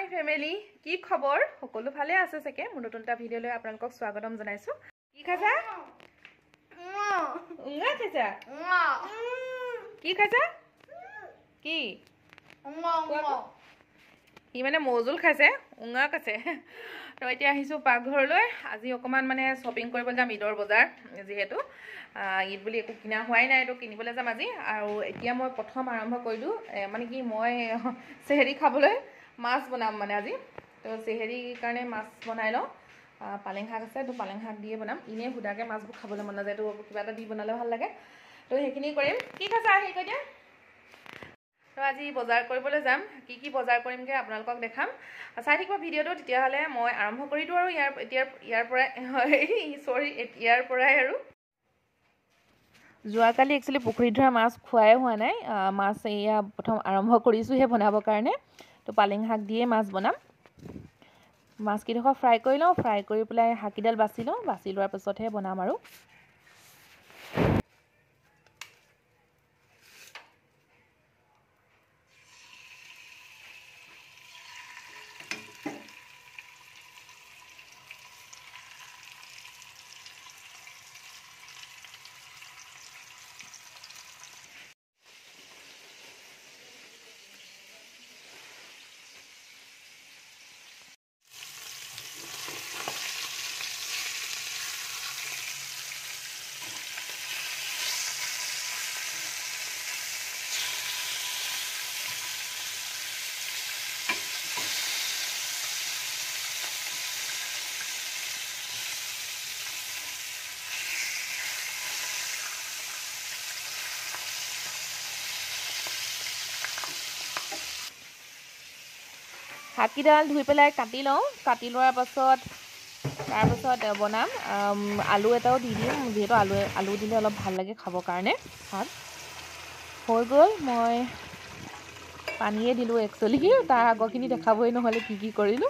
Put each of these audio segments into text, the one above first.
হাই family কি খবৰ সকলো ভালে আছে সকে মোৰ নতুনটা ভিডিও লৈ আপোনালোকক স্বাগতম জনাইছো কি খাইছা উঙা খাইছা কি খাইছা কি ই মানে মজুল খাইছে উঙা খাইছে তো এতিয়া আহিছো পাকঘৰলৈ আজি অকমান মানে শপিং কৰিব যাম ঈদৰ বজাৰ যেহেতু ঈদ বুলি একো কিনা হোৱাই নাই তো কিনিবলৈ যাম আজি আৰু এতিয়া মই প্ৰথম আৰম্ভ কৰিলো মানে কি মই সেহেৰি খাবলৈ মাছ বনাম মানে আজি তো সেহেৰি কাৰণে মাছ বনাই লওঁ পালেং শাক আছে তো পালেং শাক দিয়ে বনাম ইনে হুদাকে মাছবোৰ খাবলৈ মন নাযায় তো কিবা এটা দি বনালে ভাল লাগে তো সেইখিনি কৰিম কি খাইছা আহি কৈ দিয়া তো আজি বজাৰ কৰিবলৈ যাম কি বজাৰ কৰিমগে আপোনালোকক দেখাম চাই থাকিব ভিডিওটো তেতিয়াহলে মই আৰম্ভ কৰি দিও আৰু ইয়াৰ পৰাই আৰু যোৱাকালি একচুয়ালি পুখুৰীত ধৰা মাছ খুৱাই হোৱা নাই মাছ এয়া প্ৰথম আৰম্ভ কৰিছোহে বনাবৰ কাৰণে তো পালেং শাক দিয়ে মাছ বনাম মাছ কিডোখৰ ফ্ৰাই কৰি লওঁ ফ্ৰাই কৰি পেলাই শাকিডাল বাছি লওঁ বাছি লোৱাৰ পিছতহে বনাম আৰু শাকিডাল ধুই পেলাই কাটি লওঁ কাটি লোৱাৰ পাছত তাৰপাছত বনাম আলু এটাও দি দিম যেহেতু আলু দিলে অলপ ভাল লাগে খাবৰ কাৰণে শাক হৈ গ'ল মই পানীয়ে দিলো একচুয়ালি তাৰ আগৰখিনি দেখাবই নহলে কি কৰিলো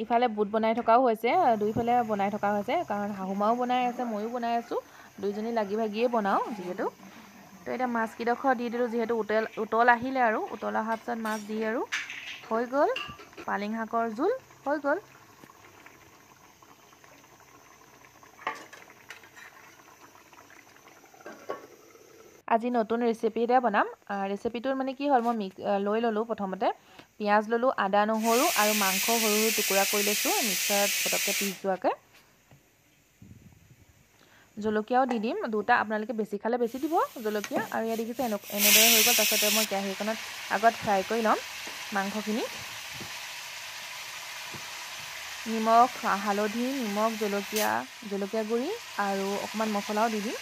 ইফালে বুট বনাই থকাও হৈছে দুইফালে বনাই থকা হৈছে কাৰণ হাহুমাও বনাই আছে ময়ো বনাই আছো দুইজনী লাগি ভাগিয়ে বনাও যেহেতু তো এটা মাছ কিডোখৰ দি দিলো যেহেতু উতল আহিলে আৰু উতল অহাৰ পিছত মাছ দি আৰু হৈ গ'ল পালেং শাকৰ জোল হৈ গ'ল আজি নতুন ৰেচিপি এটা বনাম ৰেচিপিটোৰ মানে কি হ'ল মই লৈ ললো প্ৰথমতে পিয়াজ ললো আদা নহৰু আৰু মাংস সৰু সৰু টুকুৰা কৰি লৈছো মিক্সাৰত পটককে পিছ যোৱাকে জলকীয়াও দি দিম দুটা আপোনালোকে বেছি খালে বেছি দিব জলকীয়া আৰু ইয়া দেখিছে এনেদৰে হৈ গ'ল তাৰপিছতে মই কেৰাহীখনত আগত ফ্ৰাই কৰি ল'ম মাংসখিনি নিমখ হালধি নিমখ জলকীয়া গুড়ি আৰু অকমান মছলাও দি দিম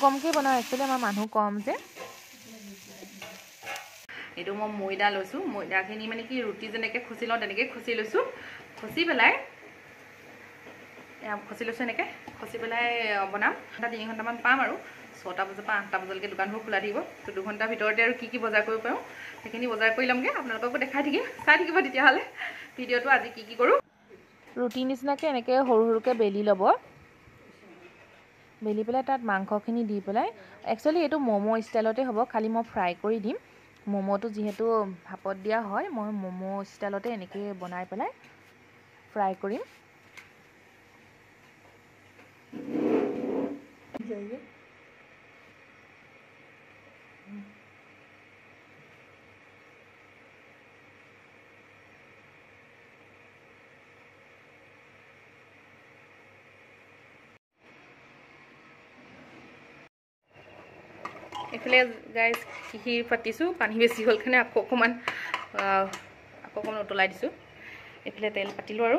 কমকে বনাও একচুয়ালি আমাৰ মানুহ কম যে এটো মই ময়দা লৈছো ময়দাখিনি মানে কি ৰুটি যেনেকে খুচি লওঁ তেনেকে খুচি লৈছো খুচি পেলাই খুচি লৈছো এনেকে খুচি পেলাই বনাম 3 ঘণ্টামান পাম আৰু 6টা বজাৰ পৰা 8টা বজালৈকে দোকানবোৰ খোলা থাকিব তো 2 ঘণ্টাৰ ভিতৰতে আৰু কি বজাৰ কৰিব পাৰো সেইখিনি বজাৰ কৰি লমগে আপোনালোককো দেখাই থাকিম চাই থাকিব তেতিয়াহলে ভিডিওটো আজি কি কৰো ৰুটি নিচিনাকে এনেকে সৰু সৰুকে বেলি লব বেলি পেলাই তাত মাংসখিনি দি পেলাই একচুয়ালি এটো মোমো ষ্টাইলতে হ'ব খালি মই ফ্ৰাই কৰি দিম মোমোটো যেহেতু ভাপত দিয়া হয় মই মোমো ষ্টাইলতে এনেকে বনাই পেলাই ফ্ৰাই কৰিম এফালে গাইস খিহিৰ পাতিছো পানী বেছি হল কাৰণে আকৌ অকমান উতলাই দিছো এফালে তেল পাতিলো আৰু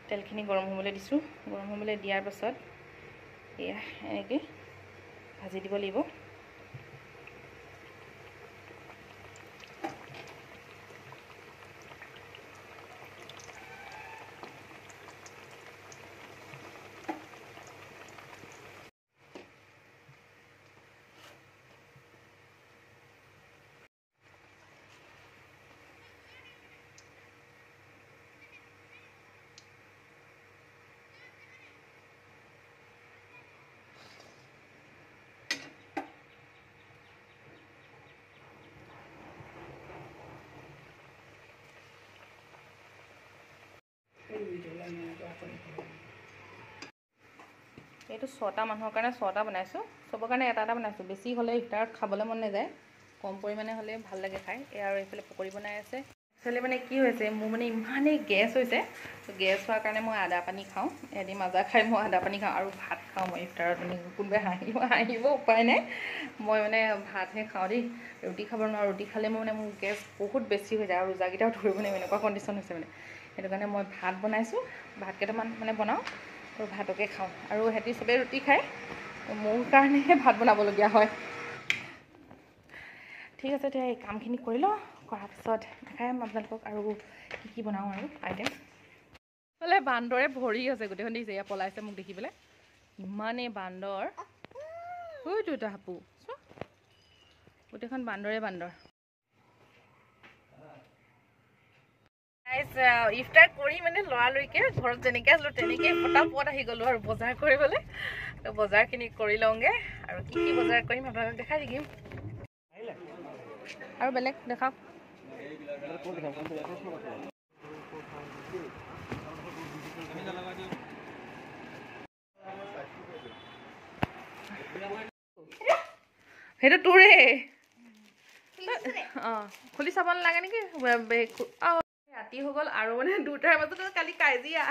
তেলখিনি গৰম হ'বলৈ দিছো গৰম হ'বলৈ দিয়াৰ পাছত এয়া এনেকে ভাজি দিব লাগিব এইটো 6টা মানুহৰ কাৰণে 6টা বনাইছোঁ চবৰ কাৰণে এটা এটা বনাইছোঁ বেছি হ'লে ইফতাৰত খাবলৈ মন নাযায় কম পৰিমাণে হ'লে ভাল লাগে খাই আৰু এইফালে পকৰি বনাই আছে একচুৱেলি মানে কি হৈছে মোৰ মানে ইমানেই গেছ হৈছে তো গেছ হোৱাৰ কাৰণে মই আদা পানী খাওঁ এদিন মাজা খাই মই আদা পানী খাওঁ আৰু ভাত খাওঁ মই ইফতাৰত মানে কোনোবাই হাঁহিব উপায় নাই মই মানে ভাতহে খাওঁ দেই ৰুটি খাব নোৱাৰোঁ ৰুটি খালে মানে মোৰ গেছ বহুত বেছি হৈ যায় আৰু ৰোজাকেইটাও ধৰিব নোৱাৰিম এনেকুৱা কণ্ডিশ্যন হৈছে মানে সেইটো কাৰণে মই ভাত বনাইছোঁ ভাত কেইটামান মানে বনাওঁ আৰু ভাতকে খাওঁ আৰু সিহঁতি চবেই ৰুটি খায় মোৰ কাৰণেহে ভাত বনাবলগীয়া হয় ঠিক আছে এতিয়া এই কামখিনি কৰি লওঁ কৰাৰ পিছত দেখাম আপোনালোকক আৰু কি বনাওঁ আৰু আইটেম বোলে বান্দৰে ভৰি আছে গোটেইখন দেখিছে এয়া পলাইছে মোক দেখি পেলাই ইমানেই বান্দৰ হয়তো এটা সাপু গোটেইখন বান্দৰে বান্দৰ ইফতাৰ কৰি মানে লৰালৰিকে ঘৰত যেনেকৈ আছিলোঁ তেনেকৈ পটাপট আহি গ'লোঁ আৰু বজাৰ কৰিবলৈ তো বজাৰখিনি কৰি লওঁগৈ আৰু কি বজাৰ কৰিম আপোনালোকক দেখাই থাকিম আৰু বেলেগ দেখাওক সেইটো তোৰে অঁ খুলি চাব নালাগে নেকি ৰাতি হৈ গ'ল আৰু মানে দুটাৰ মাজত কালি কাজিয়া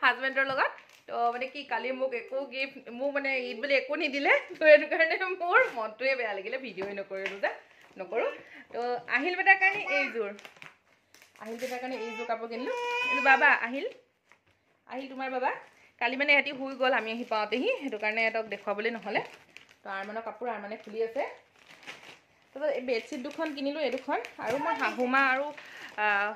হাজবেণ্ডৰ লগত তো মানে কি কালি মোক একো গিফ্ট মোক মানে ঈদ বুলি একো নিদিলে তো সেইটো কাৰণে মোৰ মনটোৱে বেয়া লাগিলে ভিডিঅ'ই নকৰিলোঁ যে নকৰোঁ তো আহিল বেটাৰ কাৰণে এইযোৰ কাপোৰ কিনিলোঁ এইটো বাবা আহিল তোমাৰ বাবা কালি মানে সিহঁতি শুই গ'ল আমি আহি পাওঁতেহি সেইটো কাৰণে সিহঁতক দেখুৱাবলৈ নহ'লে তো আৰমানৰ কাপোৰ আৰমানে খুলি আছে তাৰপিছত এই বেডশ্বীট দুখন কিনিলোঁ এই দুখন আৰু মই শাহুমা আৰু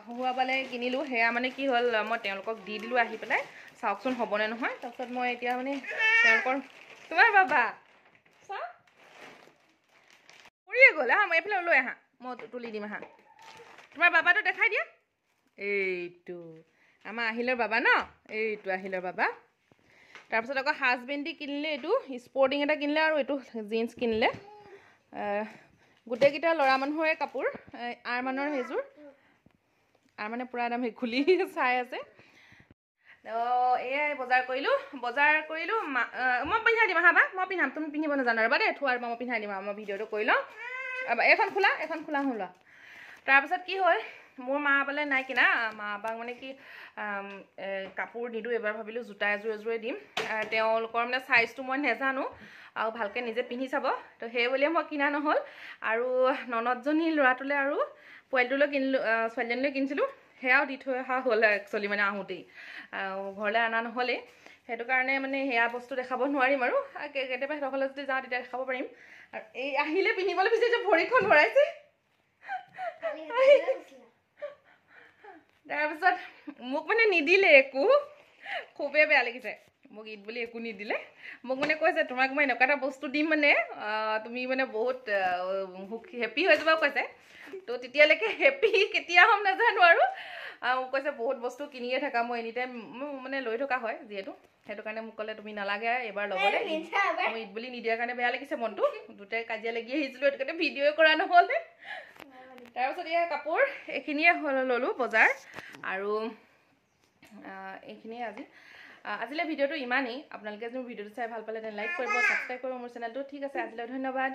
শহুৱাবালে কিনিলোঁ সেয়া মানে কি হ'ল মই তেওঁলোকক দি দিলোঁ আহি পেলাই চাওকচোন হ'বনে নহয় তাৰপিছত মই এতিয়া মানে তেওঁলোকৰ তোমাৰ বাবা চা কৰিয়ে গ'ল মই এইফালে লৈ আহা মই তুলি দিম আহা তোমাৰ বাবাটো দেখাই দিয়া এইটো আমাৰ আহিলৰ বাবা ন এইটো আহিলৰ বাবা তাৰপিছত আকৌ হাজবেণ্ডি কিনিলে এইটো স্পৰ্টিং এটা কিনিলে আৰু এইটো জিন্স কিনিলে গোটেইকেইটা ল'ৰা মানুহৰে কাপোৰ আৰমানৰ সেইযোৰ আৰমানে পূৰা একদম খুলি চাই আছে এয়াই বজাৰ কৰিলোঁ মই পিন্ধাই দিম আহা বা মই পিন্ধাম তুমি পিন্ধিব নাজানো ৰ'বা দেই থোৱাৰ মই পিন্ধাই দিম আৰু মই ভিডিঅ'টো কৰি লওঁ এইখন খোলা হ'ল তাৰপিছত কি হ'ল মোৰ মা বোলে নাই কিনা মা বাক মানে কি কাপোৰ নিদিওঁ এবাৰ ভাবিলোঁ জোতা এযোৰে দিম তেওঁলোকৰ মানে চাইজটো মই নেজানো আৰু ভালকৈ নিজে পিন্ধি চাব তো সেই বুলিয়ে মই কিনা নহ'ল আৰু ননদজনী ল'ৰাটোলৈ আৰু পোৱালিটোলৈ কিনিলোঁ ছোৱালীজনীলৈ কিনিছিলোঁ সেয়াও দি থৈ অহা হ'ল একচুৱেলি মানে আহোঁতেই ঘৰলৈ অনা নহ'লেই সেইটো কাৰণে মানে সেয়া বস্তু দেখাব নোৱাৰিম আৰু কেতিয়াবা সিহঁতৰ ঘৰলৈ যদি যাওঁ তেতিয়া দেখাব পাৰিম আৰু এই আহিলে পিন্ধিবলৈ বিচাৰিছে ভৰিখন ভৰাইছে তাৰপিছত মোক মানে নিদিলে একো খুবেই বেয়া লাগিছে মোক ঈদ বুলি একো নিদিলে মোক মানে কৈছে তোমাক মই এনেকুৱা এটা বস্তু দিম মানে তুমি মানে বহুত হেপী হৈ যাবা কৈছে তো তেতিয়ালৈকে হেপী কেতিয়া হ'ম নাজানো আৰু মোক কৈছে বহুত বস্তু কিনিয়ে থাকা মই এনি টাইম মানে লৈ থকা হয় যিহেতু সেইটো কাৰণে মোক ক'লে তুমি নালাগে এবাৰ ল'বলৈ মই ঈদ বুলি নিদিয়াৰ কাৰণে বেয়া লাগিছে মনটো দুটাই কাজিয়া লাগি আহিছিলোঁ সেইটো কাৰণে ভিডিঅ'ই কৰা নহ'লে তাৰপিছত এয়া কাপোৰ এইখিনিয়ে ল'লোঁ বজাৰ আৰু এইখিনিয়ে আজিলৈ ভিডিঅ'টো ইমানেই আপোনালোকে যদি ভিডিঅ'টো চাই ভাল পালে তেনে লাইক কৰিব ছাবস্ক্ৰাইব কৰিব মোৰ চেনেলটো ঠিক আছে আজিলৈ ধন্যবাদ